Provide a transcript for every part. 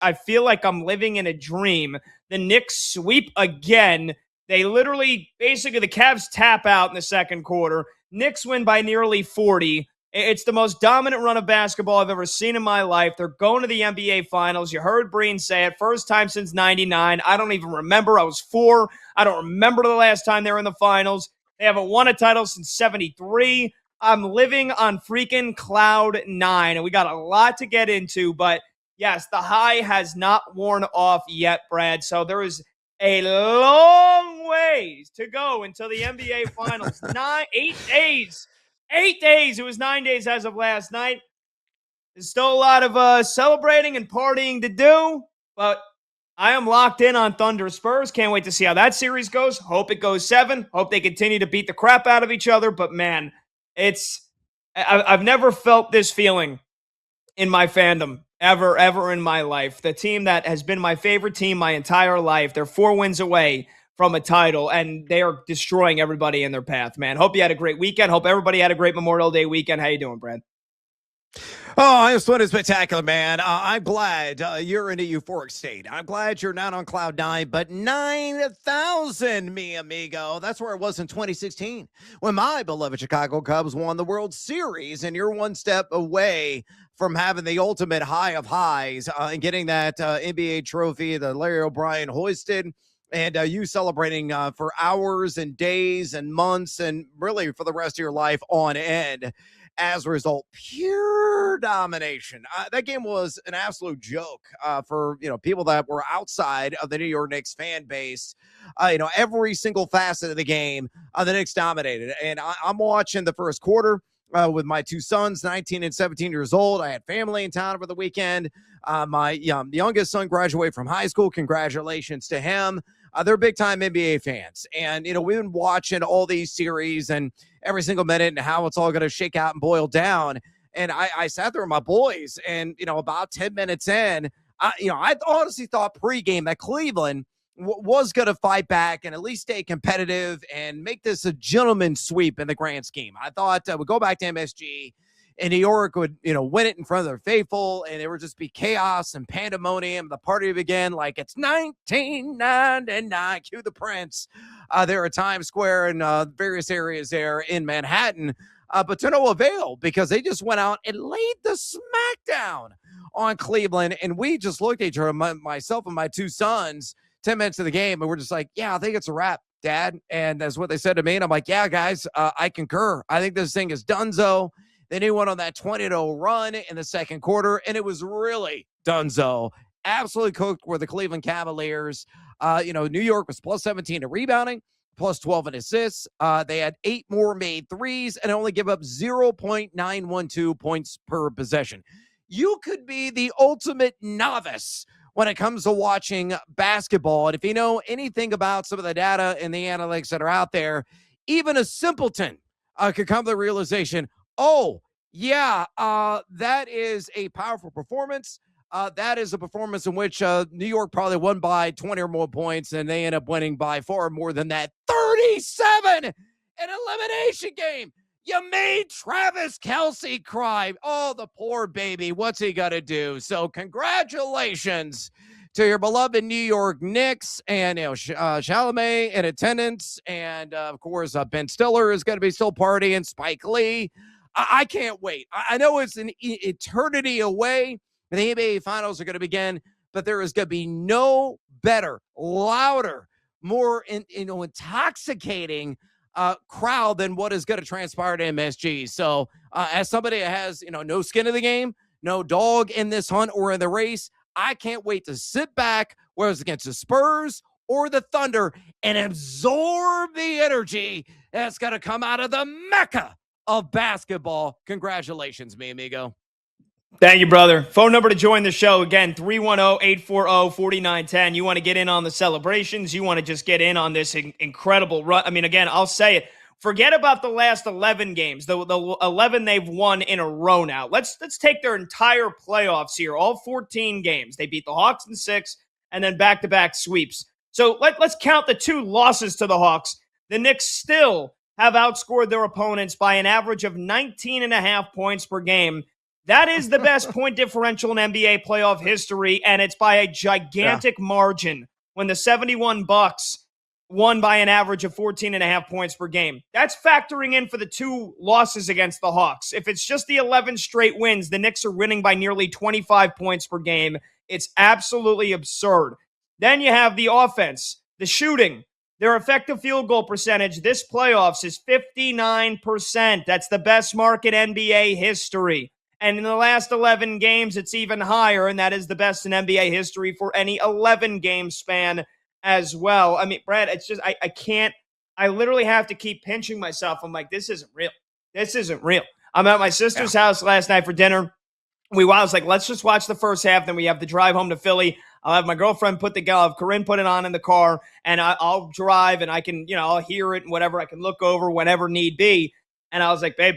I feel like I'm living in a dream. The Knicks sweep again. They literally, basically, the Cavs tap out in the second quarter. Knicks win by nearly 40. It's the most dominant run of basketball I've ever seen in my life. They're going to the NBA Finals. You heard Breen say it. First time since 99. I don't even remember. I was 4. I don't remember the last time they were in the Finals. They haven't won a title since 73. I'm living on freaking cloud 9, and we got a lot to get into. But, yes, the high has not worn off yet, Brad. So there is a long ways to go until the NBA Finals. 8 days. 8 days. It was 9 days as of last night. There's still a lot of celebrating and partying to do, but I am locked in on Thunder Spurs. Can't wait to see how that series goes. Hope it goes 7. Hope they continue to beat the crap out of each other. But, man, I've never felt this feeling in my fandom ever in my life. The team that has been my favorite team my entire life, they're 4 wins away from a title, and they are destroying everybody in their path, man. Hope you had a great weekend. Hope everybody had a great Memorial Day weekend. How you doing, Brad? Oh, this one is spectacular, man. I'm glad you're in a euphoric state. I'm glad you're not on cloud 9, but 9,000, mi amigo. That's where I was in 2016 when my beloved Chicago Cubs won the World Series, and you're one step away from having the ultimate high of highs and getting that NBA trophy that Larry O'Brien hoisted. And you celebrating for hours and days and months and really for the rest of your life on end. As a result, pure domination. That game was an absolute joke for people that were outside of the New York Knicks fan base. Every single facet of the game, the Knicks dominated. And I'm watching the first quarter with my 2 sons, 19 and 17 years old. I had family in town over the weekend. My youngest son graduated from high school. Congratulations to him. They're big-time NBA fans. And, we've been watching all these series and every single minute and how it's all going to shake out and boil down. And I sat there with my boys, and, about 10 minutes in, I honestly thought pregame that Cleveland was going to fight back and at least stay competitive and make this a gentleman's sweep in the grand scheme. I thought we'd go back to MSG and New York would, win it in front of their faithful, and there would just be chaos and pandemonium. The party would begin like it's 1999. Cue the Prince. There at Times Square and various areas there in Manhattan, but to no avail because they just went out and laid the smackdown on Cleveland, and we just looked at each other, myself and my 2 sons, 10 minutes of the game, and we're just like, yeah, I think it's a wrap, Dad. And that's what they said to me, and I'm like, yeah, guys, I concur. I think this thing is donezo. Then he went on that 20-0 run in the second quarter, and it was really donezo. Absolutely cooked were the Cleveland Cavaliers. New York was plus 17 in rebounding, plus 12 in assists. They had 8 more made threes and only give up 0.912 points per possession. You could be the ultimate novice when it comes to watching basketball. And if you know anything about some of the data and the analytics that are out there, even a simpleton could come to the realization, oh, yeah, that is a powerful performance. That is a performance in which New York probably won by 20 or more points, and they end up winning by far more than that. 37 an elimination game. You made Travis Kelce cry. Oh, the poor baby. What's he got to do? So congratulations to your beloved New York Knicks, and Chalamet in attendance, and of course Ben Stiller is going to be still partying. Spike Lee. I can't wait. I know it's an eternity away. The NBA Finals are going to begin, but there is going to be no better, louder, more intoxicating crowd than what is going to transpire to MSG. So as somebody that has no skin in the game, no dog in this hunt or in the race, I can't wait to sit back, whether it's against the Spurs or the Thunder, and absorb the energy that's going to come out of the Mecca of basketball. Congratulations, mi amigo. Thank you, brother. Phone number to join the show, again, 310-840-4910. You want to get in on the celebrations. You want to just get in on this incredible run. I mean, again, I'll say it. Forget about the last 11 games, the 11 they've won in a row now. Let's take their entire playoffs here, all 14 games. They beat the Hawks in 6 and then back-to-back sweeps. So let's count the 2 losses to the Hawks. The Knicks still have outscored their opponents by an average of 19.5 points per game. That is the best point differential in NBA playoff history, and it's by a gigantic margin when the 71 Bucks won by an average of 14.5 points per game. That's factoring in for the 2 losses against the Hawks. If it's just the 11 straight wins, the Knicks are winning by nearly 25 points per game. It's absolutely absurd. Then you have the offense, the shooting. Their effective field goal percentage this playoffs is 59%. That's the best mark in NBA history. And in the last 11 games, it's even higher, and that is the best in NBA history for any 11-game span as well. I mean, Brad, it's just, I literally have to keep pinching myself. I'm like, this isn't real. This isn't real. I'm at my sister's house last night for dinner. I was like, let's just watch the first half. Then we have to drive home to Philly. I'll have my girlfriend Corinne put it on in the car, and I'll drive, and I can, I'll hear it and whatever. I can look over whenever need be. And I was like, babe,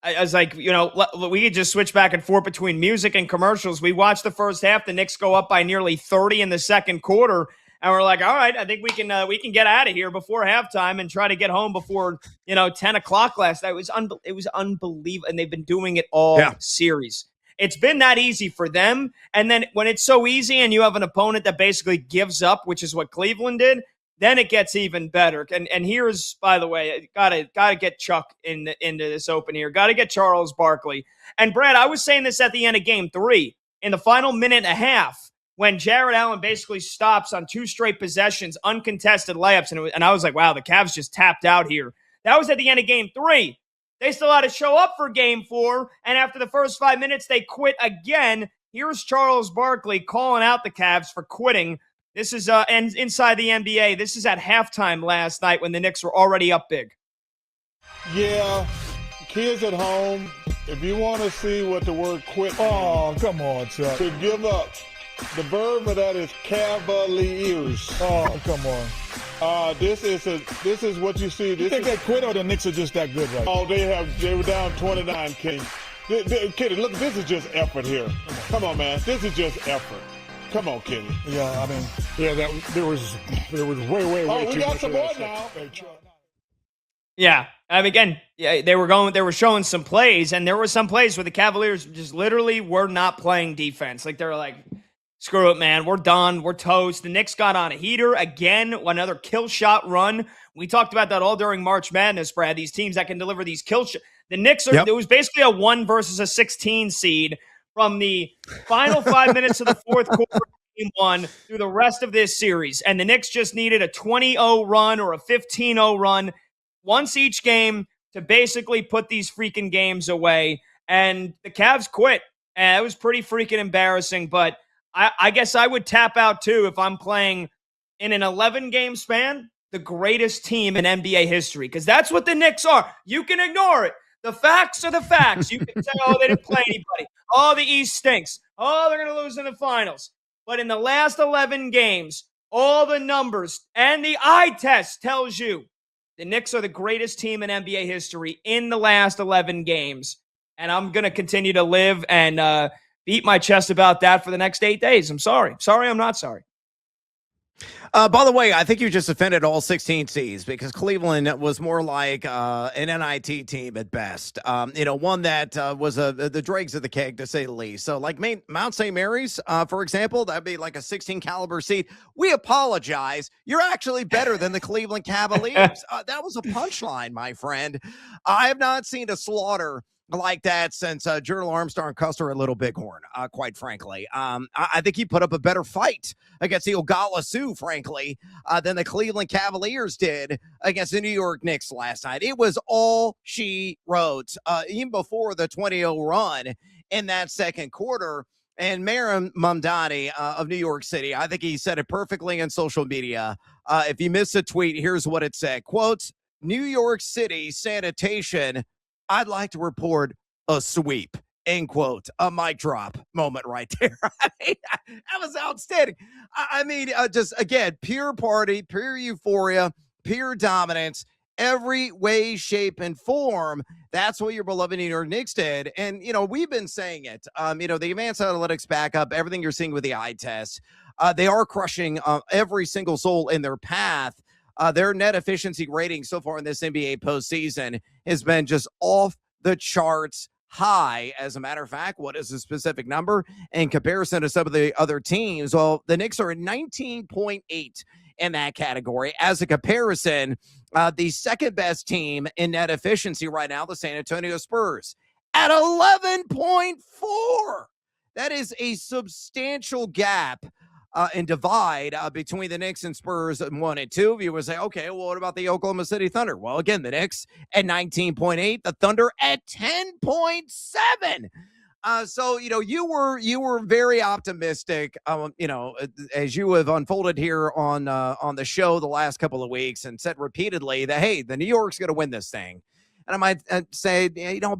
I was like, we could just switch back and forth between music and commercials. We watched the first half. The Knicks go up by nearly 30 in the second quarter. And we're like, all right, I think we can get out of here before halftime and try to get home before, 10 o'clock last night. It was unbelievable. And they've been doing it all series. It's been that easy for them. And then when it's so easy and you have an opponent that basically gives up, which is what Cleveland did, then it gets even better. And here's, by the way, gotta get Chuck into this open here. Gotta get Charles Barkley. And Brad, I was saying this at the end of Game 3, in the final minute and a half, when Jared Allen basically stops on 2 straight possessions, uncontested layups, and I was like, wow, the Cavs just tapped out here. That was at the end of Game 3. They still had to show up for Game 4, and after the first 5 minutes, they quit again. Here's Charles Barkley calling out the Cavs for quitting. This is and inside the NBA. This is at halftime last night when the Knicks were already up big. Yeah, kids at home, if you want to see what the word quit means, oh, come on, Chuck. To give up. The verb of that is Cavaliers. Oh, come on. This is what you see. You think they quit or the Knicks are just that good right now? Oh, they were down 29, Kenny. Kenny, look, this is just effort here. Come on, man. This is just effort. Come on, Kenny. Yeah, I mean, there was way we too got much some of more that now. Yeah. I mean, again, they were showing some plays, and there were some plays where the Cavaliers just literally were not playing defense. Like, they were like, screw it, man. We're done. We're toast. The Knicks got on a heater again, another kill shot run. We talked about that all during March Madness, Brad. These teams that can deliver these kill shots. The Knicks it was basically a 1 versus a 16 seed from the final 5 minutes of the fourth quarter. Game 1 through the rest of this series. And the Knicks just needed a 20-0 run or a 15-0 run once each game to basically put these freaking games away. And the Cavs quit. And it was pretty freaking embarrassing. But I guess I would tap out too if I'm playing in an 11-game span, the greatest team in NBA history. Because that's what the Knicks are. You can ignore it. The facts are the facts. You can say, oh, they didn't play anybody. Oh, the East stinks. Oh, they're going to lose in the finals. But in the last 11 games, all the numbers and the eye test tells you the Knicks are the greatest team in NBA history in the last 11 games. And I'm going to continue to live and beat my chest about that for the next 8 days. I'm sorry. Sorry, I'm not sorry. By the way, I think you just offended all 16 Cs because Cleveland was more like an NIT team at best. One that was the dregs of the keg, to say the least. So like Mount St. Mary's, for example, that'd be like a 16 caliber seed. We apologize. You're actually better than the Cleveland Cavaliers. That was a punchline, my friend. I have not seen a slaughter like that since Journal Armstrong Custer a Little Bighorn, quite frankly. I think he put up a better fight against the Ogala Sioux, frankly, than the Cleveland Cavaliers did against the New York Knicks last night. It was all she wrote, even before the 20-0 run in that second quarter. And Marin Mamdani of New York City, I think he said it perfectly on social media. If you missed a tweet, here's what it said. Quote, New York City sanitation, I'd like to report a sweep, end quote, a mic drop moment right there. I mean, that was outstanding. Just, again, pure party, pure euphoria, pure dominance, every way, shape, and form. That's what your beloved New York Knicks did. And, we've been saying it. The advanced analytics backup, everything you're seeing with the eye test, they are crushing every single soul in their path. Their net efficiency rating so far in this NBA postseason has been just off the charts high. As a matter of fact, what is the specific number in comparison to some of the other teams? Well, the Knicks are at 19.8 in that category. As a comparison, the second best team in net efficiency right now, the San Antonio Spurs, at 11.4. That is a substantial gap and divide between the Knicks and Spurs at 1 and 2. You would say, okay, well, what about the Oklahoma City Thunder? Well, again, the Knicks at 19.8, the Thunder at 10.7. So, you were very optimistic, as you have unfolded here on the show the last couple of weeks and said repeatedly that, hey, the New York's going to win this thing. And I might say,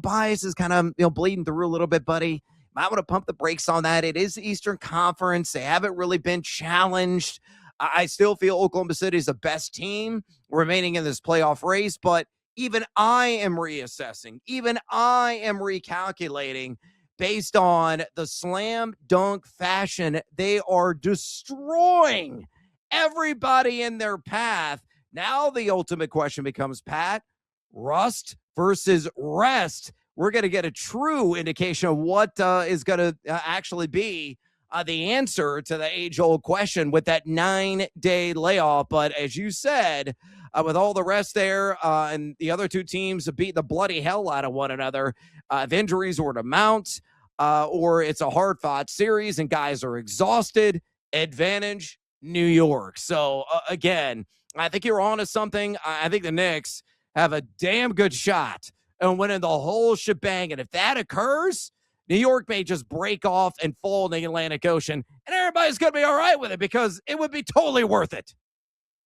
bias is kind of, bleeding through a little bit, buddy. Might want to pump the brakes on that. It is the Eastern Conference. They haven't really been challenged. I still feel Oklahoma City is the best team remaining in this playoff race, but even I am reassessing. Even I am recalculating based on the slam dunk fashion. They are destroying everybody in their path. Now the ultimate question becomes, Pat, rust versus rest. We're going to get a true indication of what is going to actually be the answer to the age-old question with that 9-day layoff. But as you said, with all the rest there and the other two teams beat the bloody hell out of one another, if injuries were to mount or it's a hard-fought series and guys are exhausted, advantage New York. So, again, I think you're on to something. I think the Knicks have a damn good shot and winning the whole shebang. And if that occurs, New York may just break off and fall in the Atlantic Ocean, and everybody's going to be all right with it because it would be totally worth it.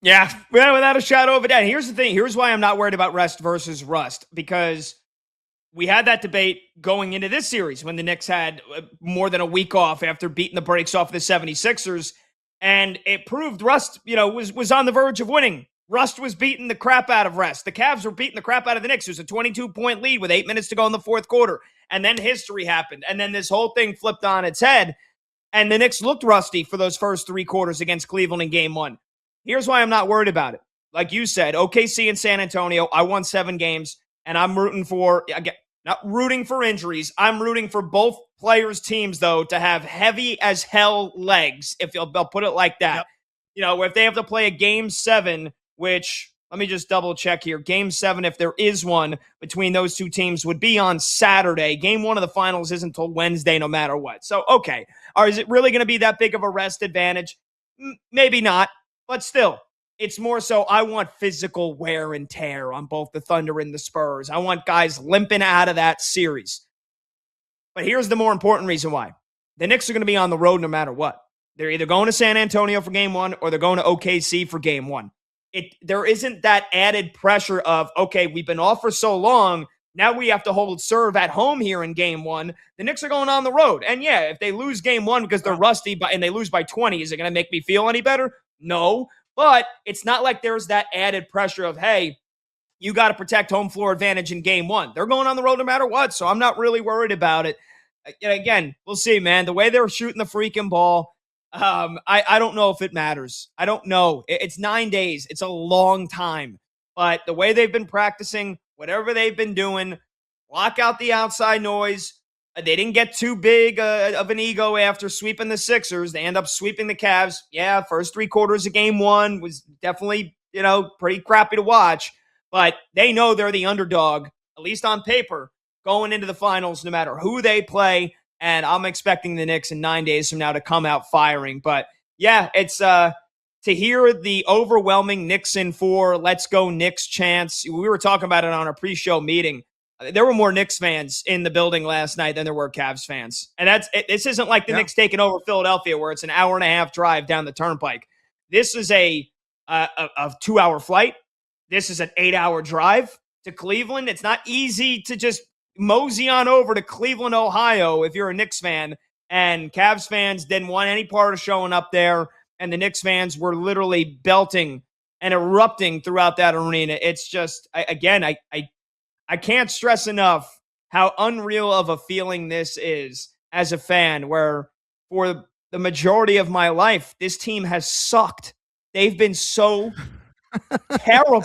Yeah, without a shadow of a doubt. Here's the thing. Here's why I'm not worried about rest versus rust, because we had that debate going into this series when the Knicks had more than a week off after beating the brakes off the 76ers, and it proved rust, was on the verge of winning. Rust was beating the crap out of rest. The Cavs were beating the crap out of the Knicks. It was a 22-point lead with 8 minutes to go in the fourth quarter. And then history happened. And then this whole thing flipped on its head. And the Knicks looked rusty for those first 3 quarters against Cleveland in game 1. Here's why I'm not worried about it. Like you said, OKC and San Antonio, I won 7 games. And I'm rooting for, again, not rooting for injuries. I'm rooting for both players' teams, though, to have heavy as hell legs, if they'll put it like that. Yep. If they have to play a game 7, which, let me just double check here. Game 7, if there is one between those two teams, would be on Saturday. Game 1 of the finals isn't until Wednesday, no matter what. So, okay. Or is it really going to be that big of a rest advantage? Maybe not, but still, it's more so I want physical wear and tear on both the Thunder and the Spurs. I want guys limping out of that series. But here's the more important reason why. The Knicks are going to be on the road no matter what. They're either going to San Antonio for game 1 or they're going to OKC for game 1. There isn't that added pressure of, okay, we've been off for so long, now we have to hold serve at home here in game 1. The Knicks are going on the road. And yeah, if they lose game 1 because they're rusty and they lose by 20, is it going to make me feel any better? No. But it's not like there's that added pressure of, hey, you got to protect home floor advantage in game 1. They're going on the road no matter what, so I'm not really worried about it. Again, we'll see, man. The way they're shooting the freaking ball, I don't know if it matters. I don't know. It's 9 days. It's a long time. But the way they've been practicing, whatever they've been doing, block out the outside noise. They didn't get too big of an ego after sweeping the Sixers. They end up sweeping the Cavs. Yeah, first 3 quarters of game 1 was definitely, pretty crappy to watch. But they know they're the underdog, at least on paper, going into the finals no matter who they play. And I'm expecting the Knicks in 9 days from now to come out firing. But yeah, it's to hear the overwhelming Knicks in 4, let's go Knicks chants. We were talking about it on our pre-show meeting. There were more Knicks fans in the building last night than there were Cavs fans. And this isn't like the Knicks taking over Philadelphia where it's an hour-and-a-half drive down the turnpike. This is a 2-hour flight. This is an 8-hour drive to Cleveland. It's not easy to just mosey on over to Cleveland, Ohio, if you're a Knicks fan. And Cavs fans didn't want any part of showing up there. And the Knicks fans were literally belting and erupting throughout that arena. It's just, I can't stress enough how unreal of a feeling this is as a fan, where for the majority of my life, this team has sucked. They've been so terrible.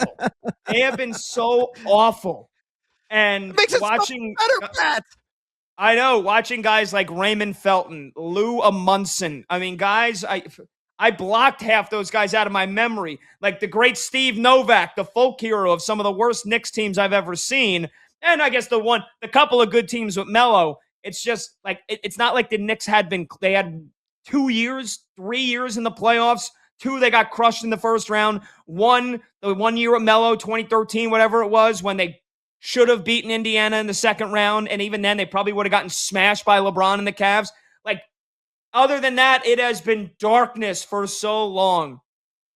They have been so awful. And it makes watching it so better, Pat. I know, watching guys like Raymond Felton, Lou Amundsen. I mean, guys, I blocked half those guys out of my memory. Like the great Steve Novak, the folk hero of some of the worst Knicks teams I've ever seen. And I guess the couple of good teams with Melo. It's just like, it's not like the Knicks they had 2 years, 3 years in the playoffs. 2, they got crushed in the first round. The 1 year at Melo, 2013, whatever it was, when they should have beaten Indiana in the second round. And even then, they probably would have gotten smashed by LeBron and the Cavs. Like, other than that, it has been darkness for so long.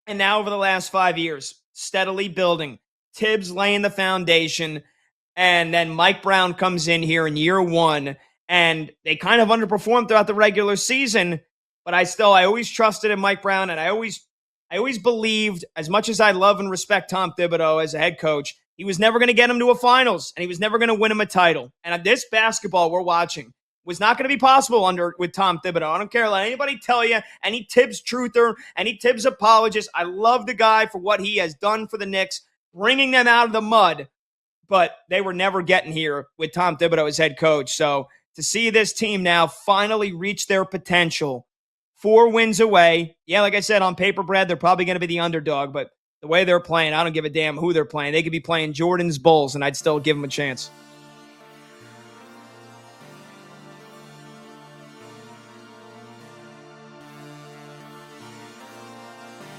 And now over the last 5 years, steadily building. Tibbs laying the foundation. And then Mike Brown comes in here in year 1. And they kind of underperformed throughout the regular season. But I always trusted in Mike Brown. And I always believed, as much as I love and respect Tom Thibodeau as a head coach, he was never going to get him to a finals. And he was never going to win him a title. And this basketball we're watching was not going to be possible with Tom Thibodeau. I don't care. Let anybody tell you, any Tibbs truther, any Tibbs apologist. I love the guy for what he has done for the Knicks, bringing them out of the mud. But they were never getting here with Tom Thibodeau as head coach. So to see this team now finally reach their potential, 4 wins away. Yeah, like I said, on paper, Brad, they're probably going to be the underdog. But the way they're playing, I don't give a damn who they're playing. They could be playing Jordan's Bulls, and I'd still give them a chance.